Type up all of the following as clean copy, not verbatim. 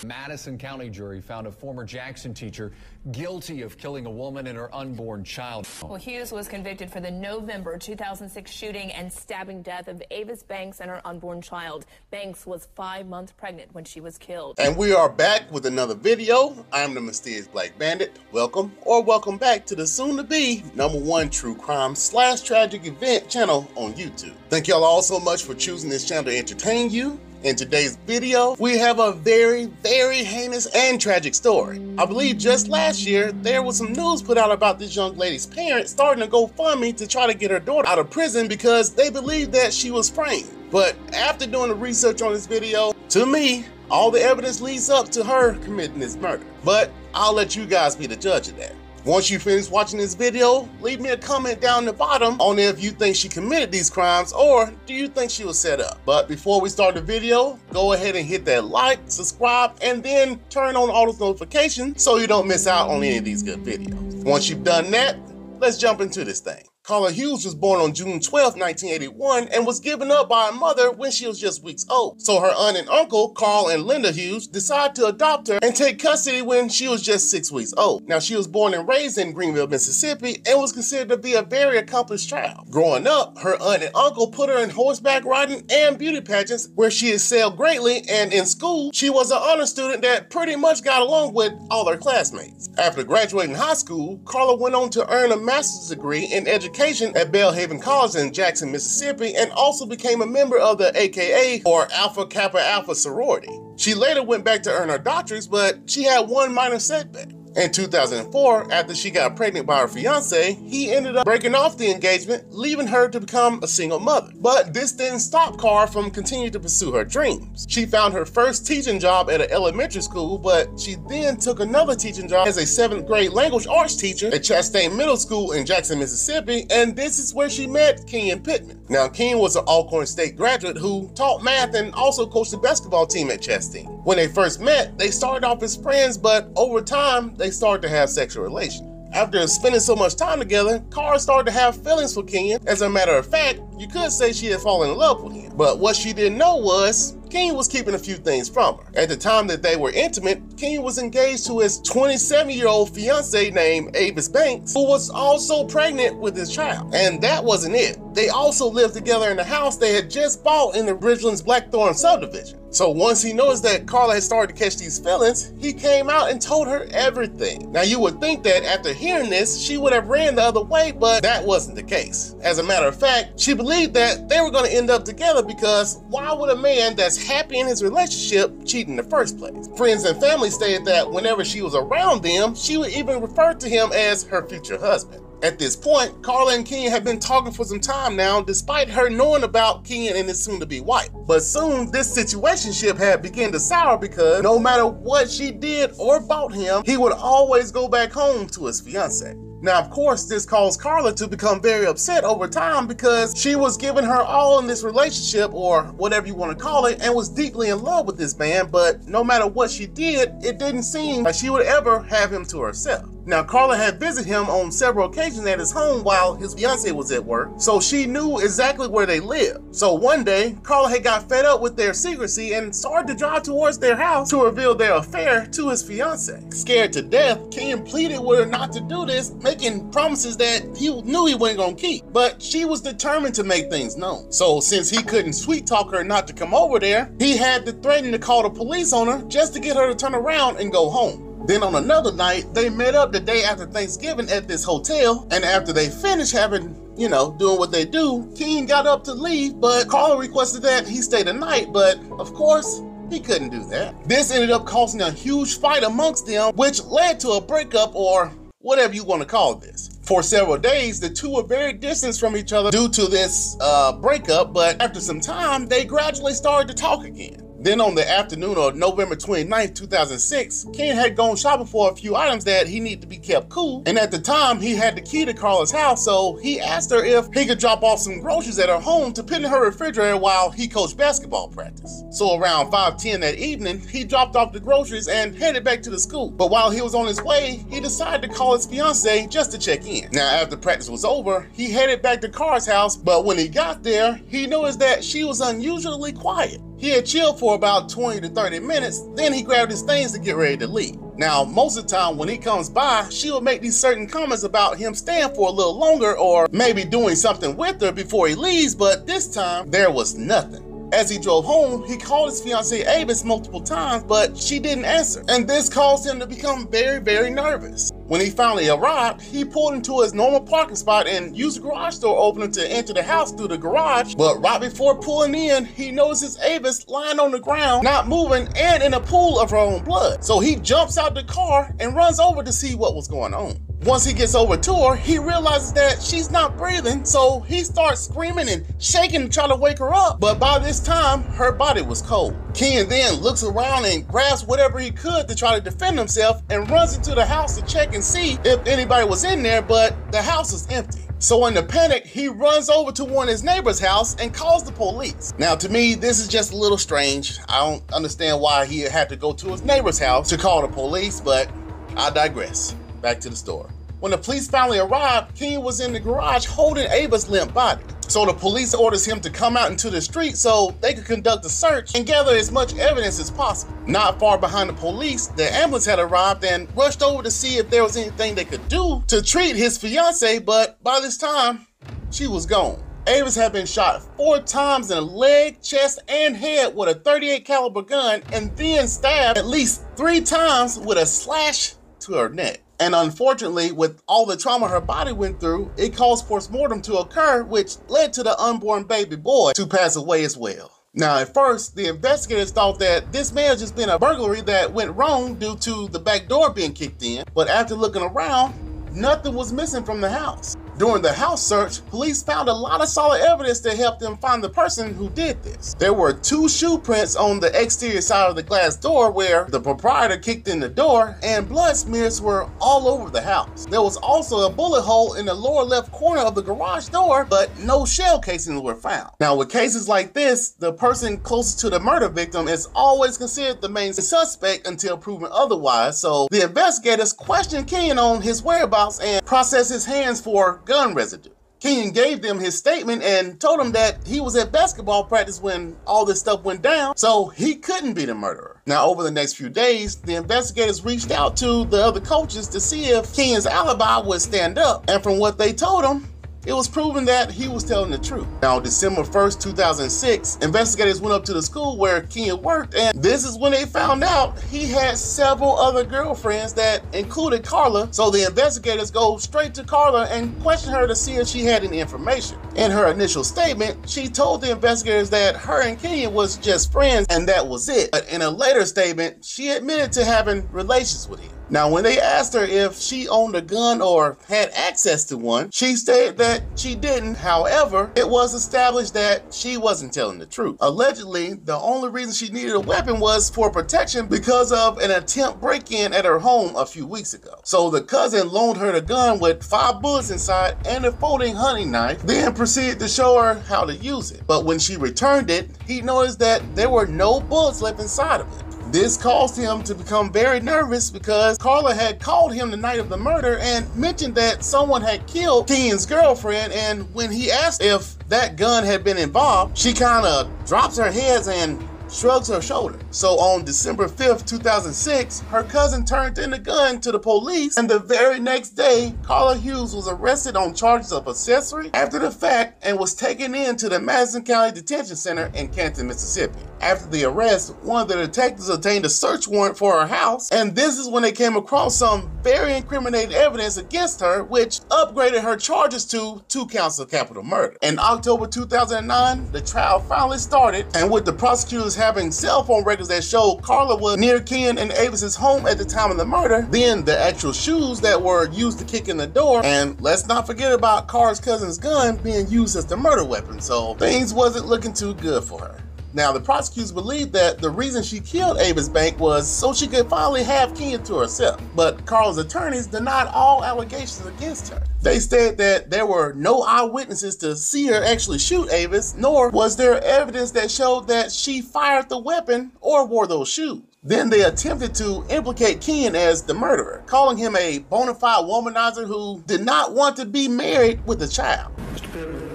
Madison County jury found a former Jackson teacher guilty of killing a woman and her unborn child. Well, Hughes was convicted for the November 2006 shooting and stabbing death of Avis Banks and her unborn child. Banks was 5 months pregnant when she was killed. And we are back with another video. I'm the Mysterious Black Bandit. Welcome or welcome back to the soon-to-be #1 true crime / tragic event channel on YouTube. Thank y'all all so much for choosing this channel to entertain you. In today's video, we have a very heinous and tragic story. I believe just last year, there was some news put out about this young lady's parents starting a GoFundMe to try to get her daughter out of prison because they believed that she was framed. But after doing the research on this video, to me, all the evidence leads up to her committing this murder. But I'll let you guys be the judge of that. Once you finish watching this video, leave me a comment down the bottom on if you think she committed these crimes or do you think she was set up. But before we start the video, go ahead and hit that like, subscribe, and then turn on all those notifications so you don't miss out on any of these good videos. Once you've done that, let's jump into this thing. Carla Hughes was born on June 12, 1981 and was given up by her mother when she was just weeks old. So her aunt and uncle, Carl and Lynda Hughes, decided to adopt her and take custody when she was just 6 weeks old. Now, she was born and raised in Greenville, Mississippi and was considered to be a very accomplished child. Growing up, her aunt and uncle put her in horseback riding and beauty pageants where she excelled greatly, and in school, she was an honor student that pretty much got along with all her classmates. After graduating high school, Carla went on to earn a master's degree in education at Belhaven College in Jackson, Mississippi, and also became a member of the AKA, or Alpha Kappa Alpha sorority. She later went back to earn her doctorates, but she had one minor setback. In 2004, after she got pregnant by her fiancé, he ended up breaking off the engagement, leaving her to become a single mother. But this didn't stop Carla from continuing to pursue her dreams. She found her first teaching job at an elementary school, but she then took another teaching job as a 7th grade language arts teacher at Chastain Middle School in Jackson, Mississippi, and this is where she met Keyon Pittman. Now, Keyon was an Alcorn State graduate who taught math and also coached the basketball team at Chastain. When they first met, they started off as friends, but over time, they started to have sexual relations. After spending so much time together, Carla started to have feelings for Keyon. As a matter of fact, you could say she had fallen in love with him. But what she didn't know was, Keyon was keeping a few things from her. At the time that they were intimate, Keyon was engaged to his 27-year-old fiancée named Avis Banks, who was also pregnant with his child. And that wasn't it. They also lived together in the house they had just bought in the Ridgelands Blackthorn subdivision. So once he noticed that Carla had started to catch these feelings, he came out and told her everything. Now, you would think that after hearing this, she would have ran the other way, but that wasn't the case. As a matter of fact, she believed that they were going to end up together because why would a man that's happy in his relationship cheat in the first place? Friends and family stated that whenever she was around them, she would even refer to him as her future husband. At this point, Carla and Keyon had been talking for some time now, despite her knowing about Keyon and his soon-to-be wife. But soon, this situationship had begun to sour because no matter what she did or bought him, he would always go back home to his fiancée. Now, of course, this caused Carla to become very upset over time because she was giving her all in this relationship, or whatever you want to call it, and was deeply in love with this man, but no matter what she did, it didn't seem like she would ever have him to herself. Now, Carla had visited him on several occasions at his home while his fiancé was at work, so she knew exactly where they lived. So one day, Carla had got fed up with their secrecy and started to drive towards their house to reveal their affair to his fiancé. Scared to death, Keyon pleaded with her not to do this, making promises that he knew he wasn't gonna keep. But she was determined to make things known. So since he couldn't sweet talk her not to come over there, he had to threaten to call the police on her just to get her to turn around and go home. Then on another night, they met up the day after Thanksgiving at this hotel, and after they finished having, doing what they do, Keyon got up to leave, but Carla requested that he stay the night, but of course, he couldn't do that. This ended up causing a huge fight amongst them, which led to a breakup, or whatever you want to call this. For several days, the two were very distant from each other due to this breakup, but after some time, they gradually started to talk again. Then on the afternoon of November 29th, 2006, Keyon had gone shopping for a few items that he needed to be kept cool, and at the time, he had the key to Carla's house, so he asked her if he could drop off some groceries at her home to put in her refrigerator while he coached basketball practice. So around 5:10 that evening, he dropped off the groceries and headed back to the school. But while he was on his way, he decided to call his fiancée just to check in. Now, after practice was over, he headed back to Carla's house, but when he got there, he noticed that she was unusually quiet. He had chilled for about 20 to 30 minutes, then he grabbed his things to get ready to leave. Now, most of the time when he comes by, she will make these certain comments about him staying for a little longer or maybe doing something with her before he leaves, but this time there was nothing. As he drove home, he called his fiancée Avis multiple times, but she didn't answer. And this caused him to become very, very nervous. When he finally arrived, he pulled into his normal parking spot and used the garage door opener to enter the house through the garage. But right before pulling in, he notices Avis lying on the ground, not moving, and in a pool of her own blood. So he jumps out the car and runs over to see what was going on. Once he gets over to her, he realizes that she's not breathing, so he starts screaming and shaking to try to wake her up. But by this time, her body was cold. Keyon then looks around and grabs whatever he could to try to defend himself and runs into the house to check and see if anybody was in there, but the house is empty. So in the panic, he runs over to one of his neighbor's house and calls the police. Now, to me, this is just a little strange. I don't understand why he had to go to his neighbor's house to call the police, but I digress. Back to the story. When the police finally arrived, Keyon was in the garage holding Ava's limp body. So the police orders him to come out into the street so they could conduct a search and gather as much evidence as possible. Not far behind the police, the ambulance had arrived and rushed over to see if there was anything they could do to treat his fiancée, but by this time, she was gone. Avis had been shot 4 times in the leg, chest, and head with a .38 caliber gun and then stabbed at least 3 times with a slash to her neck. And unfortunately, with all the trauma her body went through, it caused postmortem to occur, which led to the unborn baby boy to pass away as well. Now, at first, the investigators thought that this may have just been a burglary that went wrong due to the back door being kicked in, but after looking around, nothing was missing from the house. During the house search, police found a lot of solid evidence that helped them find the person who did this. There were 2 shoe prints on the exterior side of the glass door where the proprietor kicked in the door, and blood smears were all over the house. There was also a bullet hole in the lower left corner of the garage door, but no shell casings were found. Now, with cases like this, the person closest to the murder victim is always considered the main suspect until proven otherwise, so the investigators questioned Keyon on his whereabouts and processed his hands for gun residue. Keyon gave them his statement and told them that he was at basketball practice when all this stuff went down, so he couldn't be the murderer. Now, over the next few days, the investigators reached out to the other coaches to see if Keyon's alibi would stand up, and from what they told him, it was proven that he was telling the truth. Now, on December 1st, 2006, investigators went up to the school where Keyon worked, and this is when they found out he had several other girlfriends that included Carla. So the investigators go straight to Carla and question her to see if she had any information. In her initial statement, she told the investigators that her and Keyon was just friends and that was it. But in a later statement, she admitted to having relations with him. Now, when they asked her if she owned a gun or had access to one, she stated that she didn't. However, it was established that she wasn't telling the truth. Allegedly, the only reason she needed a weapon was for protection because of an attempt break-in at her home a few weeks ago. So the cousin loaned her the gun with 5 bullets inside and a folding hunting knife, then proceeded to show her how to use it. But when she returned it, he noticed that there were no bullets left inside of it. This caused him to become very nervous because Carla had called him the night of the murder and mentioned that someone had killed Keyon's girlfriend, and when he asked if that gun had been involved, she kind of drops her head and shrugs her shoulder. So on December 5th, 2006, her cousin turned in the gun to the police, and the very next day, Carla Hughes was arrested on charges of accessory after the fact and was taken into the Madison County Detention Center in Canton, Mississippi. After the arrest, one of the detectives obtained a search warrant for her house, and this is when they came across some very incriminating evidence against her, which upgraded her charges to 2 counts of capital murder. In October 2009, the trial finally started, and with the prosecutors having cell phone records that showed Carla was near Keyon and Avis's home at the time of the murder, then the actual shoes that were used to kick in the door, and let's not forget about Carla's cousin's gun being used as the murder weapon, so things wasn't looking too good for her. Now, the prosecutors believed that the reason she killed Avis Banks was so she could finally have Keyon to herself, but Carla's attorneys denied all allegations against her. They said that there were no eyewitnesses to see her actually shoot Avis, nor was there evidence that showed that she fired the weapon or wore those shoes. Then they attempted to implicate Keyon as the murderer, calling him a bona fide womanizer who did not want to be married with a child. Mr. Pittman,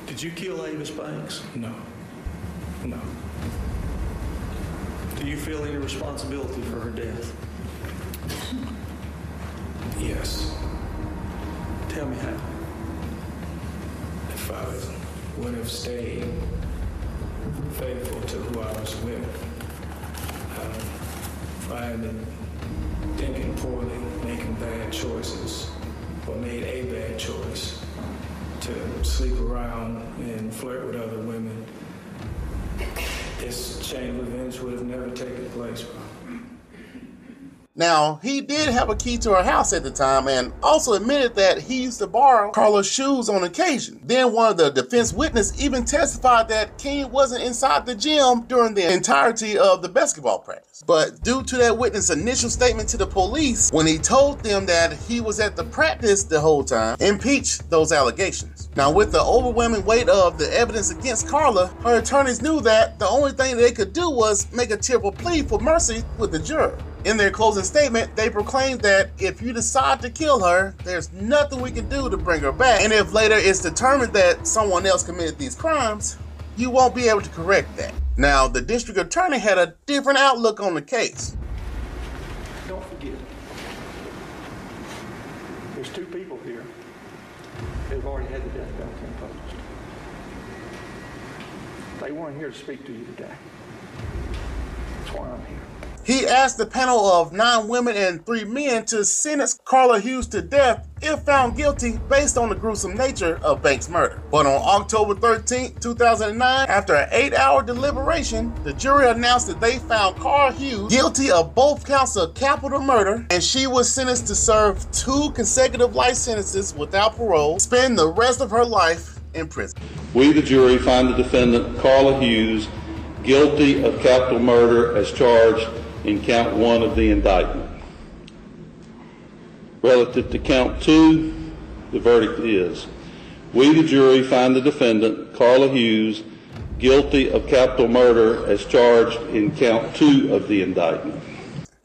did you kill Avis Banks? No. No. Do you feel any responsibility for her death? Yes. Tell me how. If I would have stayed faithful to who I was with, if I had been thinking poorly, making bad choices, or made a bad choice to sleep around and flirt with other women, this chain of events would have never taken place, bro. Now, he did have a key to her house at the time and also admitted that he used to borrow Carla's shoes on occasion. Then one of the defense witnesses even testified that Keyon wasn't inside the gym during the entirety of the basketball practice. But due to that witness' initial statement to the police, when he told them that he was at the practice the whole time, impeached those allegations. Now, with the overwhelming weight of the evidence against Carla, her attorneys knew that the only thing they could do was make a tearful plea for mercy with the juror. In their closing statement, they proclaimed that if you decide to kill her, there's nothing we can do to bring her back. And if later it's determined that someone else committed these crimes, you won't be able to correct that. Now, the district attorney had a different outlook on the case. Don't forget, there's two people here who've already had the death penalty imposed. They weren't here to speak to you today. That's why I'm here. He asked the panel of 9 women and 3 men to sentence Carla Hughes to death if found guilty based on the gruesome nature of Banks' murder. But on October 13, 2009, after an 8-hour deliberation, the jury announced that they found Carla Hughes guilty of both counts of capital murder, and she was sentenced to serve 2 consecutive life sentences without parole, spend the rest of her life in prison. We, the jury, find the defendant, Carla Hughes, guilty of capital murder as charged in count 1 of the indictment. Relative to count 2, the verdict is, we, the jury, find the defendant, Carla Hughes, guilty of capital murder as charged in count 2 of the indictment.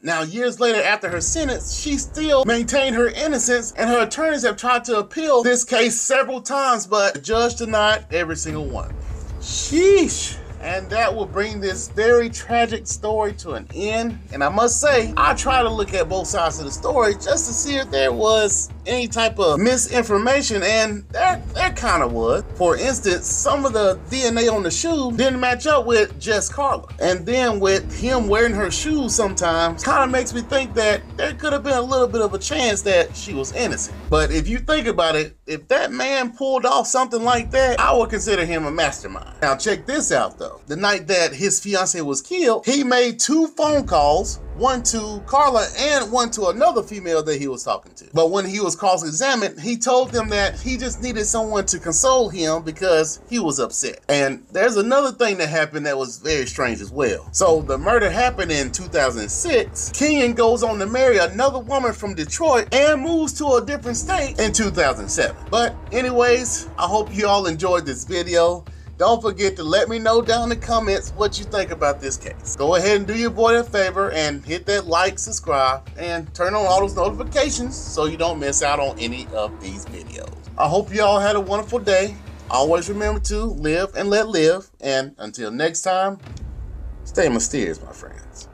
Now, years later after her sentence, she still maintained her innocence, and her attorneys have tried to appeal this case several times, but the judge denied every single one. Sheesh. And that will bring this very tragic story to an end. And I must say, I try to look at both sides of the story just to see if there was any type of misinformation, and there kind of was. For instance, some of the DNA on the shoe didn't match up with just Carla. And then with him wearing her shoes sometimes, kind of makes me think that there could have been a little bit of a chance that she was innocent. But if you think about it, if that man pulled off something like that, I would consider him a mastermind. Now check this out though. The night that his fiancée was killed, he made 2 phone calls, one to Carla and one to another female that he was talking to. But when he was cross-examined, he told them that he just needed someone to console him because he was upset. And there's another thing that happened that was very strange as well. So the murder happened in 2006. Keyon goes on to marry another woman from Detroit and moves to a different state in 2007. But anyways, I hope you all enjoyed this video. Don't forget to let me know down in the comments what you think about this case. Go ahead and do your boy a favor and hit that like, subscribe, and turn on all those notifications so you don't miss out on any of these videos. I hope you all had a wonderful day. Always remember to live and let live. And until next time, stay mysterious, my friends.